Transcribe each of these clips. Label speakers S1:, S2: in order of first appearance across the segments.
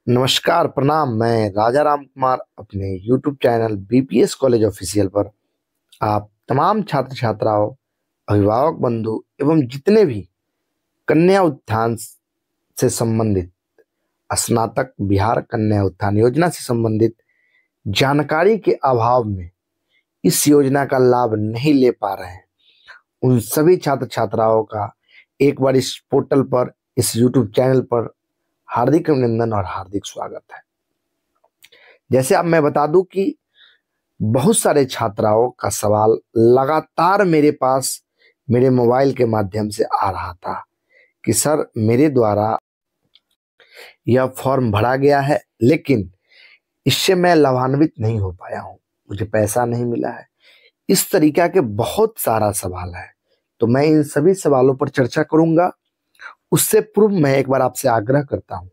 S1: नमस्कार प्रणाम। मैं राजा राम कुमार अपने YouTube channel BPS college official पर आप तमाम छात्र छात्राओं, अभिभावक बंधु एवं जितने भी कन्या उत्थान से संबंधित स्नातक बिहार कन्या उत्थान योजना से संबंधित जानकारी के अभाव में इस योजना का लाभ नहीं ले पा रहे हैं, उन सभी छात्र छात्राओं का एक बार इस पोर्टल पर, इस YouTube चैनल पर हार्दिक अभिनंदन और हार्दिक स्वागत है। जैसे अब मैं बता दूं कि बहुत सारे छात्राओं का सवाल लगातार मेरे पास मेरे मोबाइल के माध्यम से आ रहा था कि सर मेरे द्वारा यह फॉर्म भरा गया है लेकिन इससे मैं लाभान्वित नहीं हो पाया हूं, मुझे पैसा नहीं मिला है। इस तरीका के बहुत सारा सवाल है, तो मैं इन सभी सवालों पर चर्चा करूंगा। उससे पूर्व मैं एक बार आपसे आग्रह करता हूं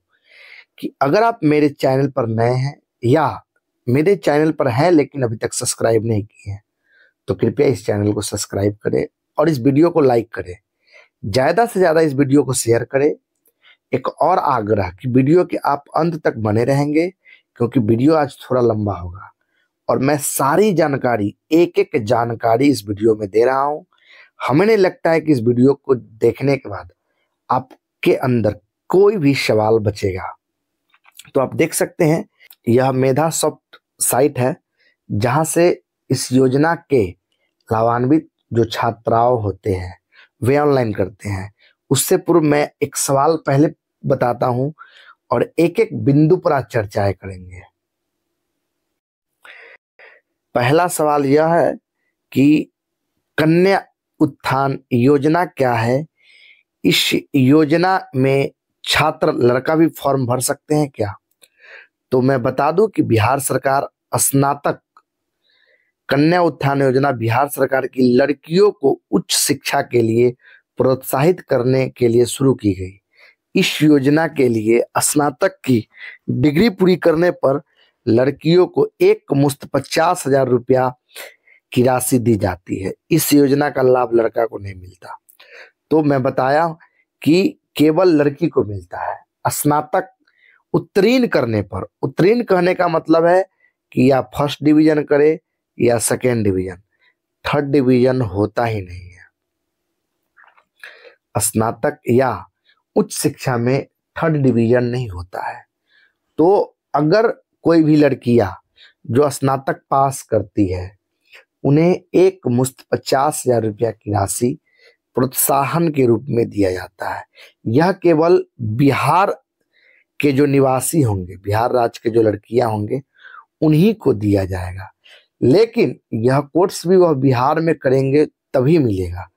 S1: कि अगर आप मेरे चैनल पर नए हैं या मेरे चैनल पर हैं लेकिन अभी तक सब्सक्राइब नहीं किए हैं, तो कृपया इस चैनल को सब्सक्राइब करें और इस वीडियो को लाइक करें। ज़्यादा से ज़्यादा इस वीडियो को शेयर करें। एक और आग्रह कि वीडियो के आप अंत तक बने रहेंगे क्योंकि वीडियो आज थोड़ा लंबा होगा और मैं सारी जानकारी, एक एक जानकारी इस वीडियो में दे रहा हूँ। हमें नहीं लगता है कि इस वीडियो को देखने के बाद आपके अंदर कोई भी सवाल बचेगा। तो आप देख सकते हैं यह मेधा सॉफ्ट साइट है जहां से इस योजना के लाभान्वित जो छात्राओं होते हैं वे ऑनलाइन करते हैं। उससे पूर्व मैं एक सवाल पहले बताता हूं और एक एक बिंदु पर आज चर्चाएं करेंगे। पहला सवाल यह है कि कन्या उत्थान योजना क्या है? इस योजना में छात्र लड़का भी फॉर्म भर सकते हैं क्या? तो मैं बता दूं कि बिहार सरकार स्नातक कन्या उत्थान योजना बिहार सरकार की लड़कियों को उच्च शिक्षा के लिए प्रोत्साहित करने के लिए शुरू की गई। इस योजना के लिए स्नातक की डिग्री पूरी करने पर लड़कियों को एक मुश्त 50,000 रुपया की राशि दी जाती है। इस योजना का लाभ लड़का को नहीं मिलता। तो मैं बताया कि केवल लड़की को मिलता है। स्नातक उत्तीर्ण करने पर, उत्तीर्ण कहने का मतलब है कि या फर्स्ट डिवीजन करे या सेकेंड डिवीजन, थर्ड डिवीजन होता ही नहीं है। स्नातक या उच्च शिक्षा में थर्ड डिवीजन नहीं होता है। तो अगर कोई भी लड़कियां जो स्नातक पास करती है उन्हें एक मुश्त 50,000 रुपया की राशि प्रोत्साहन के रूप में दिया जाता है। यह केवल बिहार के जो निवासी होंगे, बिहार राज्य के जो लड़कियां होंगे उन्हीं को दिया जाएगा, लेकिन यह कोर्स भी वह बिहार में करेंगे तभी मिलेगा।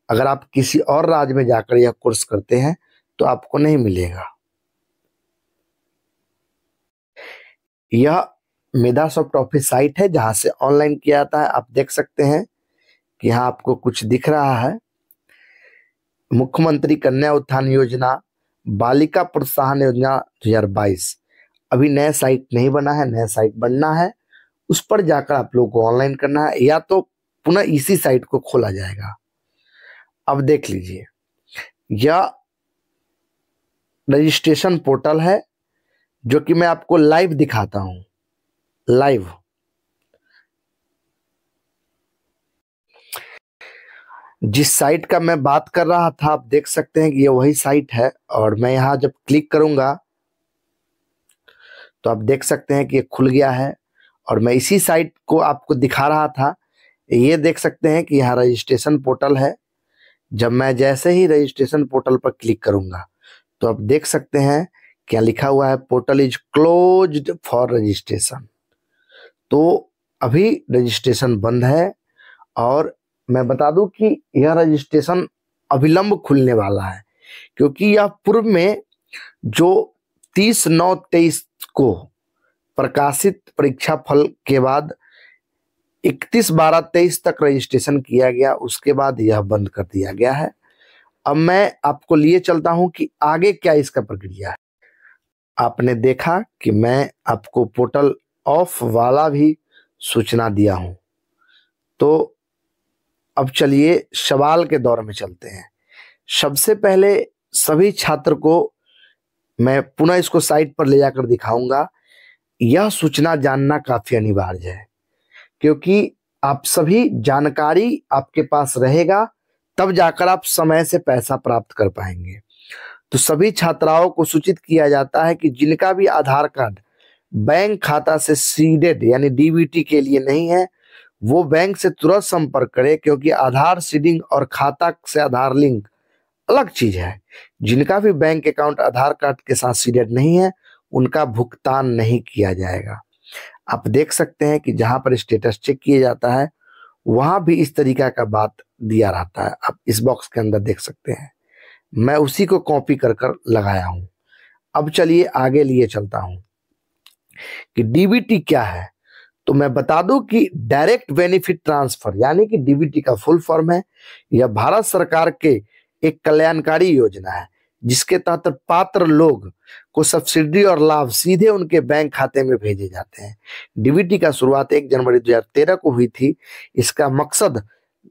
S1: अगर आप किसी और राज्य में जाकर यह कोर्स करते हैं तो आपको नहीं मिलेगा। यह मेधा सॉफ्ट ऑफिस साइट है जहां से ऑनलाइन किया जाता है। आप देख सकते हैं कि यहाँ आपको कुछ दिख रहा है। मुख्यमंत्री कन्या उत्थान योजना बालिका प्रोत्साहन योजना 2022 अभी नया साइट नहीं बना है, नया साइट बनना है। उस पर जाकर आप लोग को ऑनलाइन करना है या तो पुनः इसी साइट को खोला जाएगा। अब देख लीजिए, यह रजिस्ट्रेशन पोर्टल है जो कि मैं आपको लाइव दिखाता हूं। लाइव जिस साइट का मैं बात कर रहा था आप देख सकते हैं कि ये वही साइट है और मैं यहां जब क्लिक करूंगा तो आप देख सकते हैं कि ये खुल गया है और मैं इसी साइट को आपको दिखा रहा था। ये देख सकते हैं कि यहाँ रजिस्ट्रेशन पोर्टल है। जब मैं जैसे ही रजिस्ट्रेशन पोर्टल पर क्लिक करूंगा तो आप देख सकते हैं कि यहाँ लिखा हुआ है portal is closed for registration. तो अभी रजिस्ट्रेशन बंद है और मैं बता दूं कि यह रजिस्ट्रेशन अविलंब खुलने वाला है क्योंकि यह पूर्व में जो 30/9/23 को प्रकाशित परीक्षा फल के बाद 31/12/23 तक रजिस्ट्रेशन किया गया, उसके बाद यह बंद कर दिया गया है। अब मैं आपको लिए चलता हूं कि आगे क्या इसका प्रक्रिया है। आपने देखा कि मैं आपको पोर्टल ऑफ वाला भी सूचना दिया हूं। तो अब चलिए सवाल के दौर में चलते हैं। सबसे पहले सभी छात्र को मैं पुनः इसको साइट पर ले जाकर दिखाऊंगा। यह सूचना जानना काफी अनिवार्य है, क्योंकि आप सभी जानकारी आपके पास रहेगा तब जाकर आप समय से पैसा प्राप्त कर पाएंगे। तो सभी छात्राओं को सूचित किया जाता है कि जिनका भी आधार कार्ड बैंक खाता से सीडेड यानी डीबीटी के लिए नहीं है, वो बैंक से तुरंत संपर्क करे, क्योंकि आधार सीडिंग और खाता से आधार लिंक अलग चीज है। जिनका भी बैंक अकाउंट आधार कार्ड के साथ सीडेड नहीं है, उनका भुगतान नहीं किया जाएगा। आप देख सकते हैं कि जहां पर स्टेटस चेक किया जाता है वहां भी इस तरीका का बात दिया रहता है। आप इस बॉक्स के अंदर देख सकते हैं, मैं उसी को कॉपी कर कर लगाया हूं। अब चलिए आगे लिए चलता हूं कि डीबीटी क्या है। तो मैं बता दूं कि डायरेक्ट बेनिफिट ट्रांसफर यानी कि डीबीटी का फुल फॉर्म है। यह भारत सरकार के एक कल्याणकारी योजना है, जिसके तहत पात्र लोग को सब्सिडी और लाभ सीधे उनके बैंक खाते में भेजे जाते हैं। डीबीटी का शुरुआत 1 जनवरी 2013 को हुई थी। इसका मकसद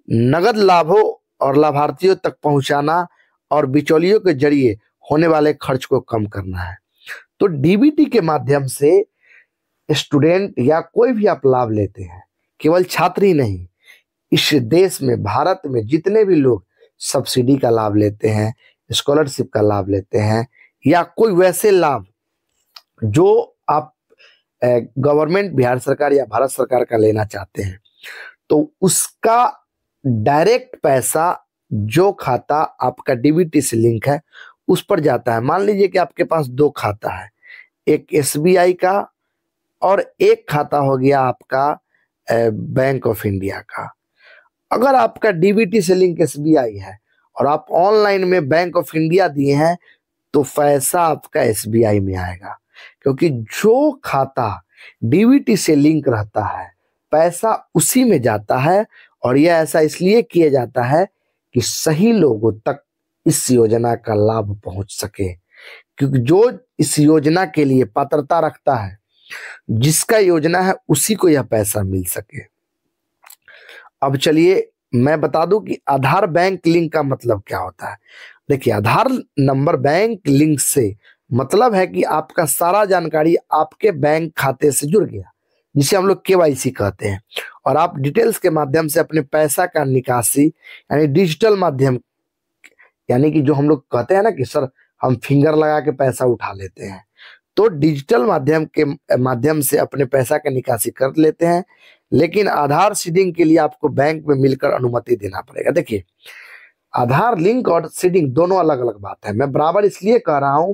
S1: नगद लाभों और लाभार्थियों तक पहुंचाना और बिचौलियों के जरिए होने वाले खर्च को कम करना है। तो डीबीटी के माध्यम से स्टूडेंट या कोई भी आप लाभ लेते हैं, केवल छात्र ही नहीं, इस देश में भारत में जितने भी लोग सब्सिडी का लाभ लेते हैं, स्कॉलरशिप का लाभ लेते हैं, या कोई वैसे लाभ जो आप गवर्नमेंट बिहार सरकार या भारत सरकार का लेना चाहते हैं, तो उसका डायरेक्ट पैसा जो खाता आपका डीबीटी से लिंक है उस पर जाता है। मान लीजिए कि आपके पास 2 खाता है, एक एसबीआई का और एक खाता हो गया आपका बैंक ऑफ इंडिया का। अगर आपका डीबीटी से लिंक एसबीआई है और आप ऑनलाइन में बैंक ऑफ इंडिया दिए हैं, तो पैसा आपका एसबीआई में आएगा, क्योंकि जो खाता डीबीटी से लिंक रहता है पैसा उसी में जाता है। और यह ऐसा इसलिए किया जाता है कि सही लोगों तक इस योजना का लाभ पहुंच सके, क्योंकि जो इस योजना के लिए पात्रता रखता है, जिसका योजना है, उसी को यह पैसा मिल सके। अब चलिए मैं बता दूं कि आधार बैंक लिंक का मतलब क्या होता है। देखिए, आधार नंबर बैंक लिंक से मतलब है कि आपका सारा जानकारी आपके बैंक खाते से जुड़ गया, जिसे हम लोग केवाईसी कहते हैं, और आप डिटेल्स के माध्यम से अपने पैसा का निकासी यानी डिजिटल माध्यम, यानी कि जो हम लोग कहते हैं ना कि सर हम फिंगर लगा के पैसा उठा लेते हैं, तो डिजिटल माध्यम से अपने पैसा का निकासी कर लेते हैं। लेकिन आधार सीडिंग के लिए आपको बैंक में मिलकर अनुमति देना पड़ेगा। देखिए, आधार लिंक और सीडिंग दोनों अलग अलग बात है। मैं बराबर इसलिए कह रहा हूं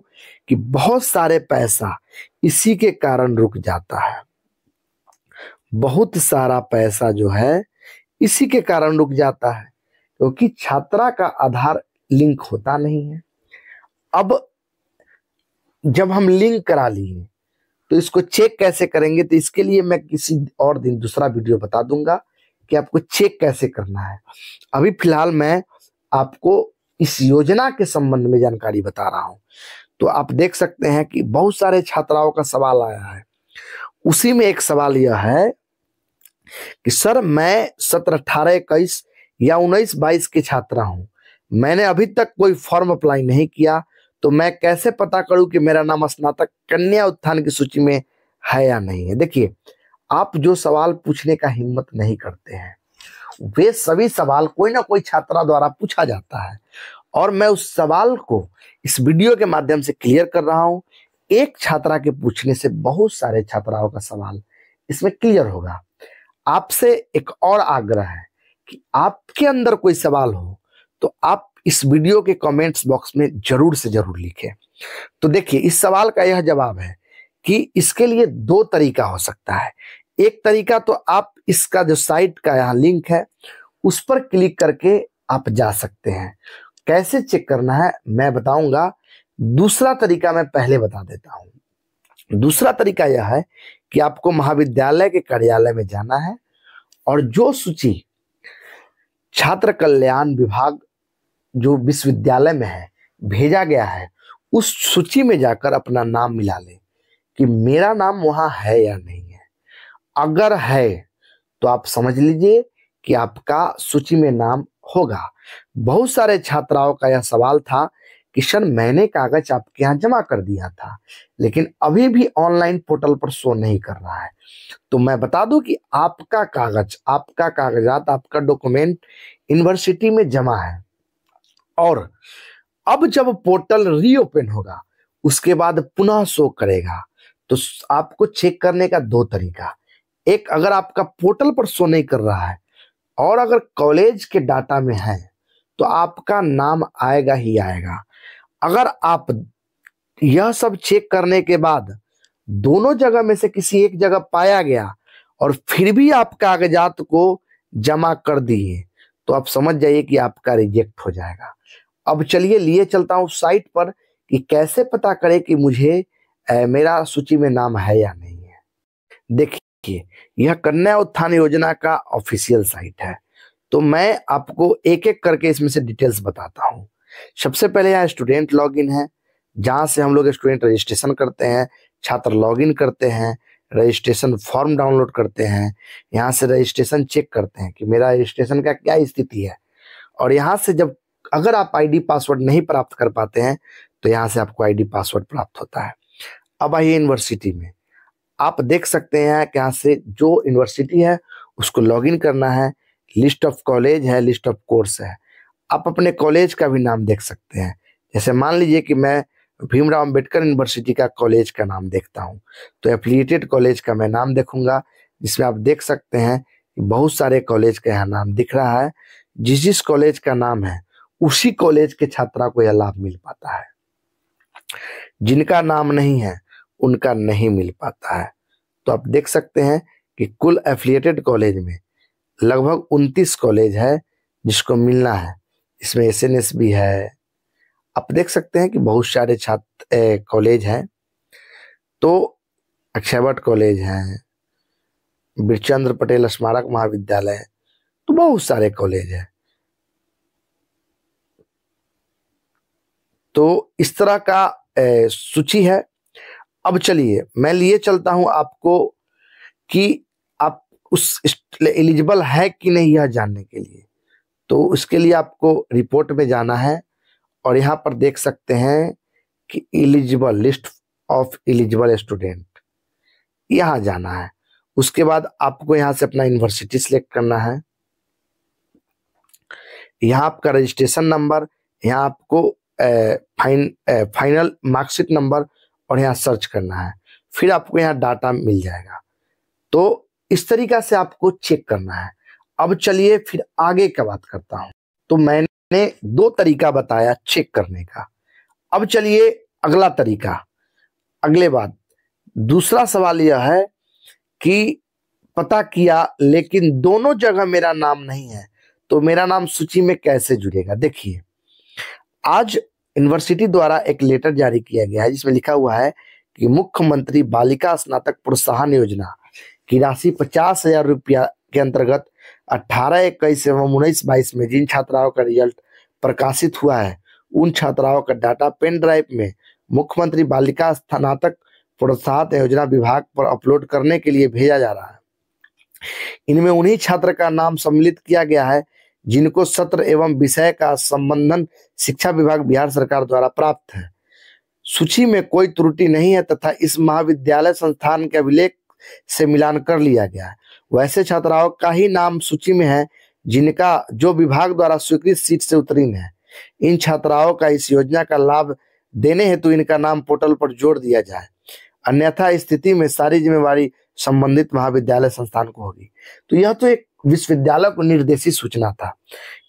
S1: कि बहुत सारे पैसा इसी के कारण रुक जाता है। बहुत सारा पैसा जो है इसी के कारण रुक जाता है, क्योंकि छात्रा का आधार लिंक होता नहीं है। अब जब हम लिंक करा लिए तो इसको चेक कैसे करेंगे, तो इसके लिए मैं किसी और दिन दूसरा वीडियो बता दूंगा कि आपको चेक कैसे करना है। अभी फिलहाल मैं आपको इस योजना के संबंध में जानकारी बता रहा हूं। तो आप देख सकते हैं कि बहुत सारे छात्राओं का सवाल आया है। उसी में एक सवाल यह है कि सर मैं 17, 18, 21 या 19, 22 के छात्रा हूं, मैंने अभी तक कोई फॉर्म अप्लाई नहीं किया, तो मैं कैसे पता करूं कि मेरा नाम स्नातक कन्या उत्थान की सूची में है या नहीं है। देखिए, आप जो सवाल पूछने का हिम्मत नहीं करते हैं, वे सभी सवाल कोई ना कोई छात्रा द्वारा पूछा जाता है, और मैं उस सवाल को इस वीडियो के माध्यम से क्लियर कर रहा हूं। एक छात्रा के पूछने से बहुत सारे छात्राओं का सवाल इसमें क्लियर होगा। आपसे एक और आग्रह है कि आपके अंदर कोई सवाल हो तो आप इस वीडियो के कमेंट्स बॉक्स में जरूर से जरूर लिखें। तो देखिए, इस सवाल का यह जवाब है कि इसके लिए 2 तरीका हो सकता है। एक तरीका तो आप इसका जो साइट का यहाँ लिंक है उस पर क्लिक करके आप जा सकते हैं। कैसे चेक करना है मैं बताऊंगा। दूसरा तरीका मैं पहले बता देता हूं। दूसरा तरीका यह है कि आपको महाविद्यालय के कार्यालय में जाना है, और जो सूची छात्र कल्याण विभाग जो विश्वविद्यालय में है भेजा गया है, उस सूची में जाकर अपना नाम मिला ले कि मेरा नाम वहां है या नहीं है। अगर है तो आप समझ लीजिए कि आपका सूची में नाम होगा। बहुत सारे छात्राओं का यह सवाल था कि सर मैंने कागज आपके यहाँ जमा कर दिया था, लेकिन अभी भी ऑनलाइन पोर्टल पर शो नहीं कर रहा है। तो मैं बता दूं कि आपका कागज, आपका कागजात, आपका डॉक्यूमेंट यूनिवर्सिटी में जमा है, और अब जब पोर्टल रीओपन होगा उसके बाद पुनः शो करेगा। तो आपको चेक करने का दो तरीका, एक अगर आपका पोर्टल पर शो नहीं कर रहा है और अगर कॉलेज के डाटा में है तो आपका नाम आएगा ही आएगा। अगर आप यह सब चेक करने के बाद दोनों जगह में से किसी एक जगह पाया गया और फिर भी आप कागजात को जमा कर दिए तो आप समझ जाइए कि आपका रिजेक्ट हो जाएगा। अब चलिए लिए चलता हूं साइट पर कि कैसे पता करें कि मुझे मेरा सूची में नाम है या नहीं है। देखिए, यह कन्या उत्थान योजना का ऑफिशियल साइट है। तो मैं आपको एक एक करके इसमें से डिटेल्स बताता हूँ। सबसे पहले यहाँ स्टूडेंट लॉगिन है, जहाँ से हम लोग स्टूडेंट रजिस्ट्रेशन करते हैं, छात्र लॉगिन करते हैं, रजिस्ट्रेशन फॉर्म डाउनलोड करते हैं, यहाँ से रजिस्ट्रेशन चेक करते हैं कि मेरा रजिस्ट्रेशन का क्या स्थिति है। और यहाँ से जब अगर आप आईडी पासवर्ड नहीं प्राप्त कर पाते हैं तो यहाँ से आपको आईडी पासवर्ड प्राप्त होता है। अब आइए यूनिवर्सिटी में, आप देख सकते हैं कि यहाँ से जो यूनिवर्सिटी है उसको लॉगिन करना है, लिस्ट ऑफ कॉलेज है, लिस्ट ऑफ कोर्स है। आप अपने कॉलेज का भी नाम देख सकते हैं। जैसे मान लीजिए कि मैं भीमराव अंबेडकर यूनिवर्सिटी का कॉलेज का नाम देखता हूँ, तो एफिलिएटेड कॉलेज का मैं नाम देखूंगा, जिसमें आप देख सकते हैं कि बहुत सारे कॉलेज का यहाँ नाम दिख रहा है। जिस जिस कॉलेज का नाम है उसी कॉलेज के छात्रा को यह लाभ मिल पाता है, जिनका नाम नहीं है उनका नहीं मिल पाता है। तो आप देख सकते हैं कि कुल एफिलिएटेड कॉलेज में लगभग 29 कॉलेज है जिसको मिलना है। इसमें एसएनएस भी है। आप देख सकते हैं कि बहुत सारे छात्र कॉलेज हैं। तो अक्षयवट कॉलेज है, बिरचंद्र पटेल स्मारक महाविद्यालय, तो बहुत सारे कॉलेज है। तो इस तरह का सूची है। अब चलिए मैं लिए चलता हूं आपको कि आप उस एलिजिबल है कि नहीं यह जानने के लिए। तो उसके लिए आपको रिपोर्ट में जाना है और यहाँ पर देख सकते हैं कि eligible, list of eligible student, यहाँ जाना है। उसके बाद आपको यहाँ से अपना यूनिवर्सिटी सिलेक्ट करना है, यहाँ आपका रजिस्ट्रेशन नंबर, यहाँ आपको फाइनल मार्कशीट नंबर और यहाँ सर्च करना है। फिर आपको यहाँ डाटा मिल जाएगा। तो इस तरीका से आपको चेक करना है। अब चलिए फिर आगे का बात करता हूं। तो मैंने दो तरीका बताया चेक करने का। अब चलिए अगला तरीका, अगले बात, दूसरा सवाल यह है कि पता किया लेकिन दोनों जगह मेरा नाम नहीं है, तो मेरा नाम सूची में कैसे जुड़ेगा। देखिए, आज यूनिवर्सिटी द्वारा एक लेटर जारी किया गया है जिसमें लिखा हुआ है कि मुख्यमंत्री बालिका स्नातक प्रोत्साहन योजना की राशि 50,000 रुपया के अंतर्गत 18-21 एवं 19-22 में जिन छात्राओं का रिजल्ट प्रकाशित हुआ है उन छात्राओं का डाटा पेन ड्राइव में मुख्यमंत्री बालिका स्नातक प्रोत्साहन योजना विभाग पर अपलोड करने के लिए भेजा जा रहा है। इनमें उन्हीं छात्र का नाम सम्मिलित किया गया है जिनको सत्र एवं विषय का संबंधन शिक्षा विभाग बिहार सरकार द्वारा प्राप्त है। सूची में कोई त्रुटि नहीं है तथा इस महाविद्यालय संस्थान के अभिलेख से मिलान कर लिया गया है। वैसे छात्राओं का ही नाम सूची में है जिनका जो विभाग द्वारा स्वीकृत सीट से उत्तीर्ण है। इन छात्राओं का इस योजना का लाभ देने हेतु इनका नाम पोर्टल पर जोड़ दिया जाए, अन्यथा स्थिति में सारी जिम्मेवारी संबंधित महाविद्यालय संस्थान को होगी। तो यह तो एक विश्वविद्यालय को निर्देशित सूचना था।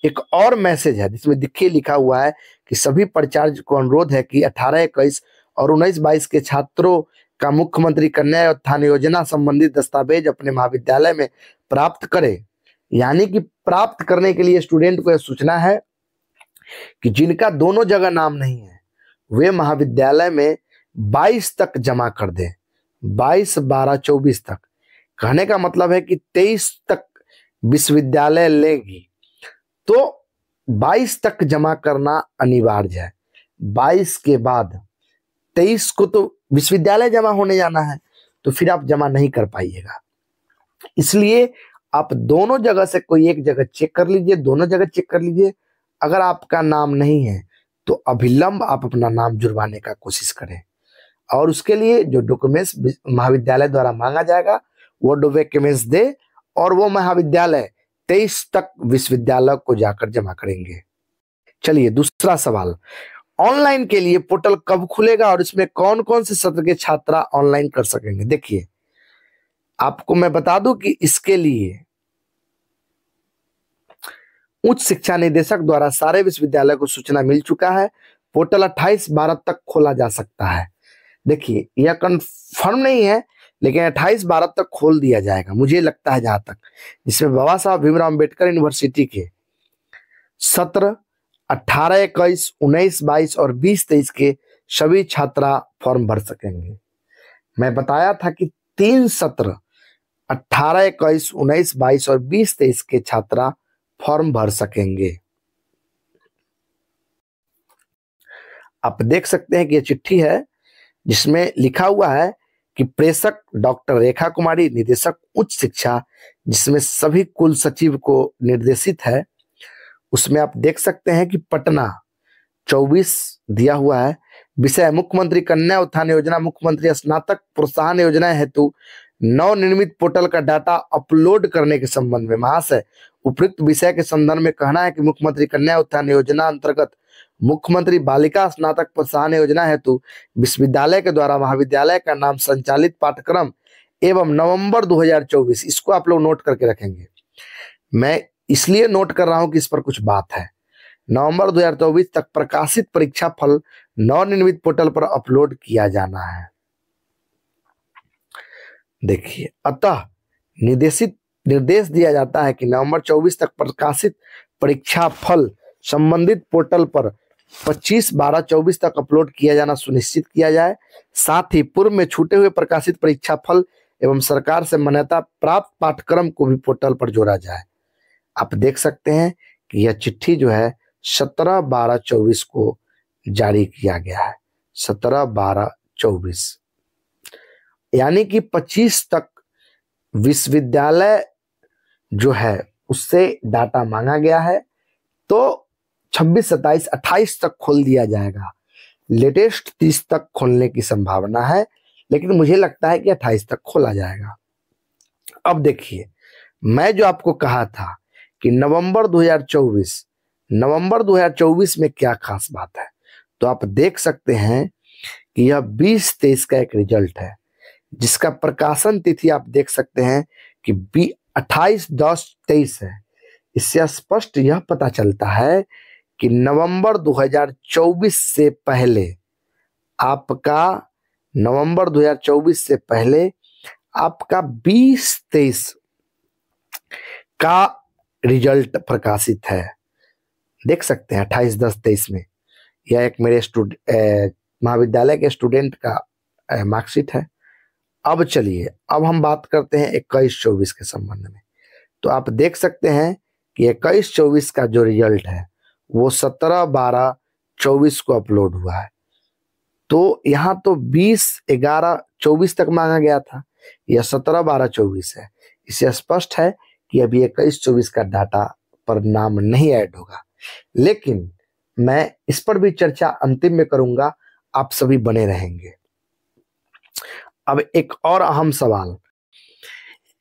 S1: एक और मैसेज है जिसमें देखिए लिखा हुआ है कि सभी प्राचार्य को अनुरोध है कि 18-21 और 19-22 के छात्रों का मुख्यमंत्री कन्या उत्थान योजना संबंधित दस्तावेज अपने महाविद्यालय में प्राप्त करे। यानी कि प्राप्त करने के लिए स्टूडेंट को यह सूचना है कि जिनका दोनों जगह नाम नहीं है वे महाविद्यालय में 22 तक जमा कर दे। 22, 12, 24 तक, कहने का मतलब है कि 23 तक विश्वविद्यालय लेगी, तो 22 तक जमा करना अनिवार्य है। 22 के बाद 23 को तो विश्वविद्यालय जमा होने जाना है, तो फिर आप जमा नहीं कर पाइएगा। इसलिए आप दोनों जगह से कोई एक जगह चेक कर लीजिए, दोनों जगह चेक कर लीजिए। अगर आपका नाम नहीं है तो अभिलंब आप अपना नाम जुड़वाने का कोशिश करें, और उसके लिए जो डॉक्यूमेंट्स महाविद्यालय द्वारा मांगा जाएगा वो डॉक्यूमेंट्स दे, और वो महाविद्यालय 23 तक विश्वविद्यालय को जाकर जमा करेंगे। चलिए दूसरा सवाल, ऑनलाइन के लिए पोर्टल कब खुलेगा और इसमें कौन कौन से सत्र के छात्र ऑनलाइन कर सकेंगे? देखिए आपको मैं बता दूं कि इसके लिए उच्च शिक्षा निदेशक द्वारा सारे विश्वविद्यालय को सूचना मिल चुका है। पोर्टल 28/12 तक खोला जा सकता है। देखिए यह कंफर्म नहीं है, लेकिन 28/12 तक खोल दिया जाएगा मुझे लगता है जहां तक, जिसमें बाबा साहब भीमराव अंबेडकर यूनिवर्सिटी के सत्र 18, 21, 19, 22 और 20, 23 के सभी छात्रा फॉर्म भर सकेंगे। मैं बताया था कि 3 सत्र 18, 21, 19, 22 और 20, 23 के छात्रा फॉर्म भर सकेंगे। आप देख सकते हैं कि यह चिट्ठी है जिसमें लिखा हुआ है कि प्रेषक डॉक्टर रेखा कुमारी, निदेशक उच्च शिक्षा, जिसमें सभी कुल सचिव को निर्देशित है। उसमें आप देख सकते हैं कि पटना 24 दिया हुआ है। विषय मुख्यमंत्री कन्या उत्थान योजना, मुख्यमंत्री स्नातक प्रोत्साहन योजना हेतु नवनिर्मित पोर्टल का डाटा अपलोड करने के संबंध में महाशय उपयुक्त विषय के संदर्भ में कहना है कि मुख्यमंत्री कन्या उत्थान योजना अंतर्गत मुख्यमंत्री बालिका स्नातक प्रोत्साहन योजना हेतु विश्वविद्यालय के द्वारा महाविद्यालय का नाम संचालित पाठ्यक्रम एवं नवंबर 2024, इसको आप लोग नोट करके रखेंगे। मैं इसलिए नोट कर रहा हूं कि इस पर कुछ बात है। नवंबर 2024 तक प्रकाशित परीक्षा फल नवनिर्मित पोर्टल पर अपलोड किया जाना है। देखिए अतः निर्देश दिया जाता है कि नवंबर 24 तक प्रकाशित परीक्षा फल संबंधित पोर्टल पर 25/12/24 तक अपलोड किया जाना सुनिश्चित किया जाए। साथ ही पूर्व में छूटे हुए प्रकाशित परीक्षा फल एवं सरकार से मान्यता प्राप्त पाठ्यक्रम को भी पोर्टल पर जोड़ा जाए। आप देख सकते हैं कि यह चिट्ठी जो है 17/12/24 को जारी किया गया है। 17/12/24 यानी कि 25 तक विश्वविद्यालय जो है उससे डाटा मांगा गया है, तो 26, 27, 28 तक खोल दिया जाएगा। लेटेस्ट 30 तक खोलने की संभावना है, लेकिन मुझे लगता है कि 28 तक खोला जाएगा। अब देखिए मैं जो आपको कहा था कि नवंबर 2024 में क्या खास बात है, तो आप देख सकते हैं कि यह 20-23 का एक रिजल्ट है जिसका प्रकाशन तिथि आप देख सकते हैं कि 28/10/23 है। इससे स्पष्ट यह पता चलता है कि नवंबर 2024 से पहले आपका 20-23 का रिजल्ट प्रकाशित है। देख सकते हैं 28/10/23 में। यह एक मेरे महाविद्यालय के स्टूडेंट का मार्कशीट है। अब चलिए अब हम बात करते हैं 21-24 के संबंध में। तो आप देख सकते हैं कि 21-24 का जो रिजल्ट है वो 17/12/24 को अपलोड हुआ है। तो यहाँ तो 20/11/24 तक मांगा गया था, यह 17/12/24 है। इससे स्पष्ट है कि अभी 21-24 का डाटा पर नाम नहीं ऐड होगा, लेकिन मैं इस पर भी चर्चा अंतिम में करूंगा। आप सभी बने रहेंगे। अब एक और अहम सवाल,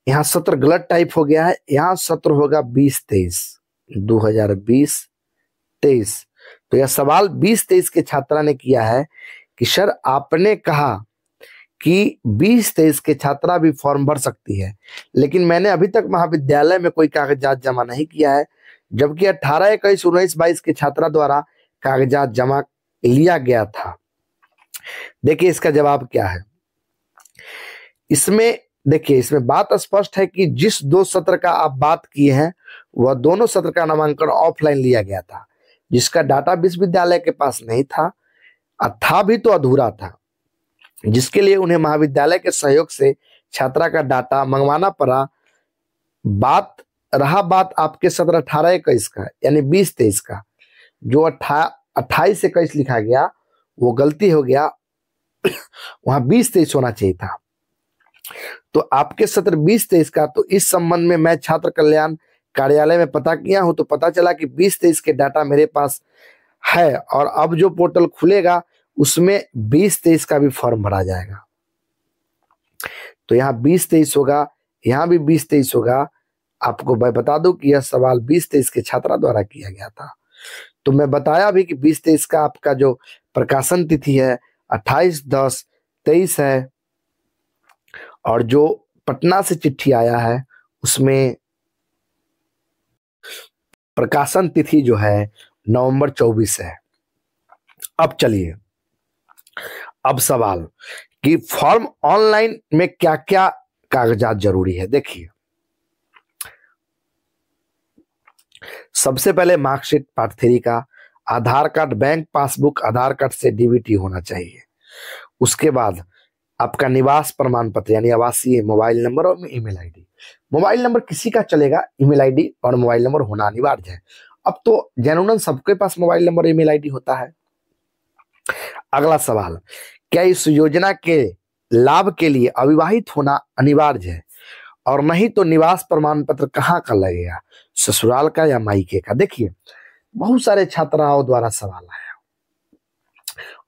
S1: यहाँ सत्र गलत टाइप हो गया है। यहाँ सत्र होगा 2023 तो यह सवाल 20-23 के छात्रा ने किया है कि सर आपने कहा कि 20-23 के छात्रा भी फॉर्म भर सकती है, लेकिन मैंने अभी तक महाविद्यालय में कोई कागजात जमा नहीं किया है, जबकि 18, 21, 19, 22 के छात्रा द्वारा कागजात जमा लिया गया था। देखिए इसका जवाब क्या है। इसमें देखिए इसमें बात स्पष्ट है कि जिस 2 सत्र का आप बात किए हैं वह दोनों सत्र का नामांकन ऑफलाइन लिया गया था, जिसका डाटा विश्वविद्यालय के पास नहीं था, था भी तो अधूरा था, जिसके लिए उन्हें महाविद्यालय के सहयोग से छात्रा का डाटा मंगवाना पड़ा। बात आपके सत्र 18-21 का यानी 20-23 का, जो 28-21 लिखा गया वो गलती हो गया, वहां 20-23 होना चाहिए था। तो आपके सत्र 20-23 का, तो इस संबंध में मैं छात्र कल्याण कार्यालय में पता किया हूं, तो पता चला कि 20-23 के डाटा मेरे पास है, और अब जो पोर्टल खुलेगा उसमें 20-23 का भी फॉर्म भरा जाएगा। तो यहाँ 20-23 होगा, यहाँ भी 20-23 होगा। आपको मैं बता दूं कि यह सवाल 20-23 के छात्रा द्वारा किया गया था। तो मैं बताया भी कि 20-23 का आपका जो प्रकाशन तिथि है 28/10/23 है, और जो पटना से चिट्ठी आया है उसमें प्रकाशन तिथि जो है नवंबर 24 है। अब चलिए, अब सवाल कि फॉर्म ऑनलाइन में क्या क्या कागजात जरूरी है। देखिए, सबसे पहले मार्कशीट पार्ट 3 का, आधार कार्ड, बैंक पासबुक, आधार कार्ड से डीबीटी होना चाहिए। उसके बाद आपका निवास प्रमाण पत्र यानी आवासीय, मोबाइल नंबर और ईमेल आईडी। मोबाइल नंबर किसी का चलेगा, ईमेल आईडी और मोबाइल नंबर होना अनिवार्य है। अब तो जनरल सबके पास मोबाइल नंबर ईमेल आईडी होता है। अगला सवाल, क्या इस योजना के लाभ के लिए अविवाहित होना अनिवार्य है, और नहीं तो निवास प्रमाण पत्र कहाँ का लगेगा, ससुराल का या मायके का। देखिए, बहुत सारे छात्राओं द्वारा सवाल आया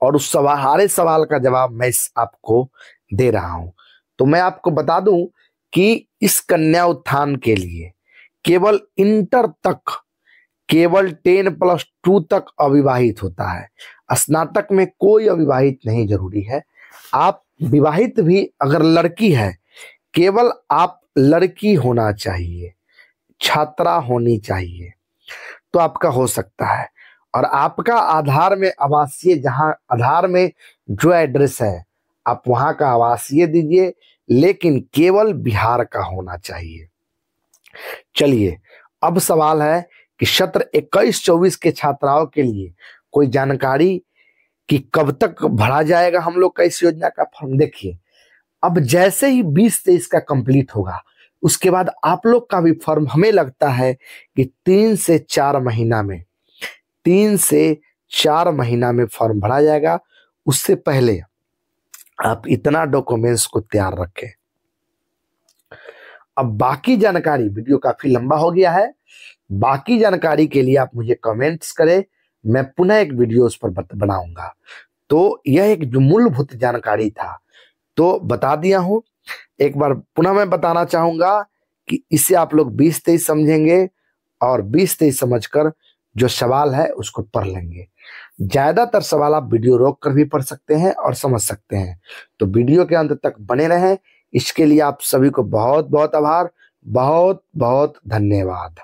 S1: और उस सारे सवाल का जवाब मैं आपको दे रहा हूं। तो मैं आपको बता दूं कि इस कन्या उत्थान के लिए केवल इंटर तक, केवल 10+2 तक अविवाहित होता है। स्नातक में कोई अविवाहित नहीं जरूरी है। आप विवाहित भी अगर लड़की है, केवल आप लड़की होना चाहिए, छात्रा होनी चाहिए, तो आपका हो सकता है। और आपका आधार में आवासीय, जहां आधार में जो एड्रेस है आप वहां का आवासीय दीजिए, लेकिन केवल बिहार का होना चाहिए। चलिए, अब सवाल है कि सत्र 21-24 के छात्राओं के लिए कोई जानकारी कि कब तक भरा जाएगा हम लोग का इस योजना का फॉर्म। देखिए, अब जैसे ही 20-23 का कंप्लीट होगा उसके बाद आप लोग का भी फॉर्म हमें लगता है कि 3 से 4 महीना में, 3 से 4 महीना में फॉर्म भरा जाएगा। उससे पहले आप इतना डॉक्यूमेंट्स को तैयार रखें। अब बाकी जानकारी, वीडियो काफी लंबा हो गया है, बाकी जानकारी के लिए आप मुझे कमेंट्स करें, मैं पुनः एक वीडियो उस पर बनाऊंगा। तो यह एक जो मूलभूत जानकारी था तो बता दिया हूं। एक बार पुनः मैं बताना चाहूंगा कि इसे आप लोग 20-23 समझेंगे और 20-23 समझकर जो सवाल है उसको पढ़ लेंगे। ज्यादातर सवाल आप वीडियो रोक कर भी पढ़ सकते हैं और समझ सकते हैं। तो वीडियो के अंत तक बने रहें। इसके लिए आप सभी को बहुत बहुत आभार, बहुत बहुत धन्यवाद।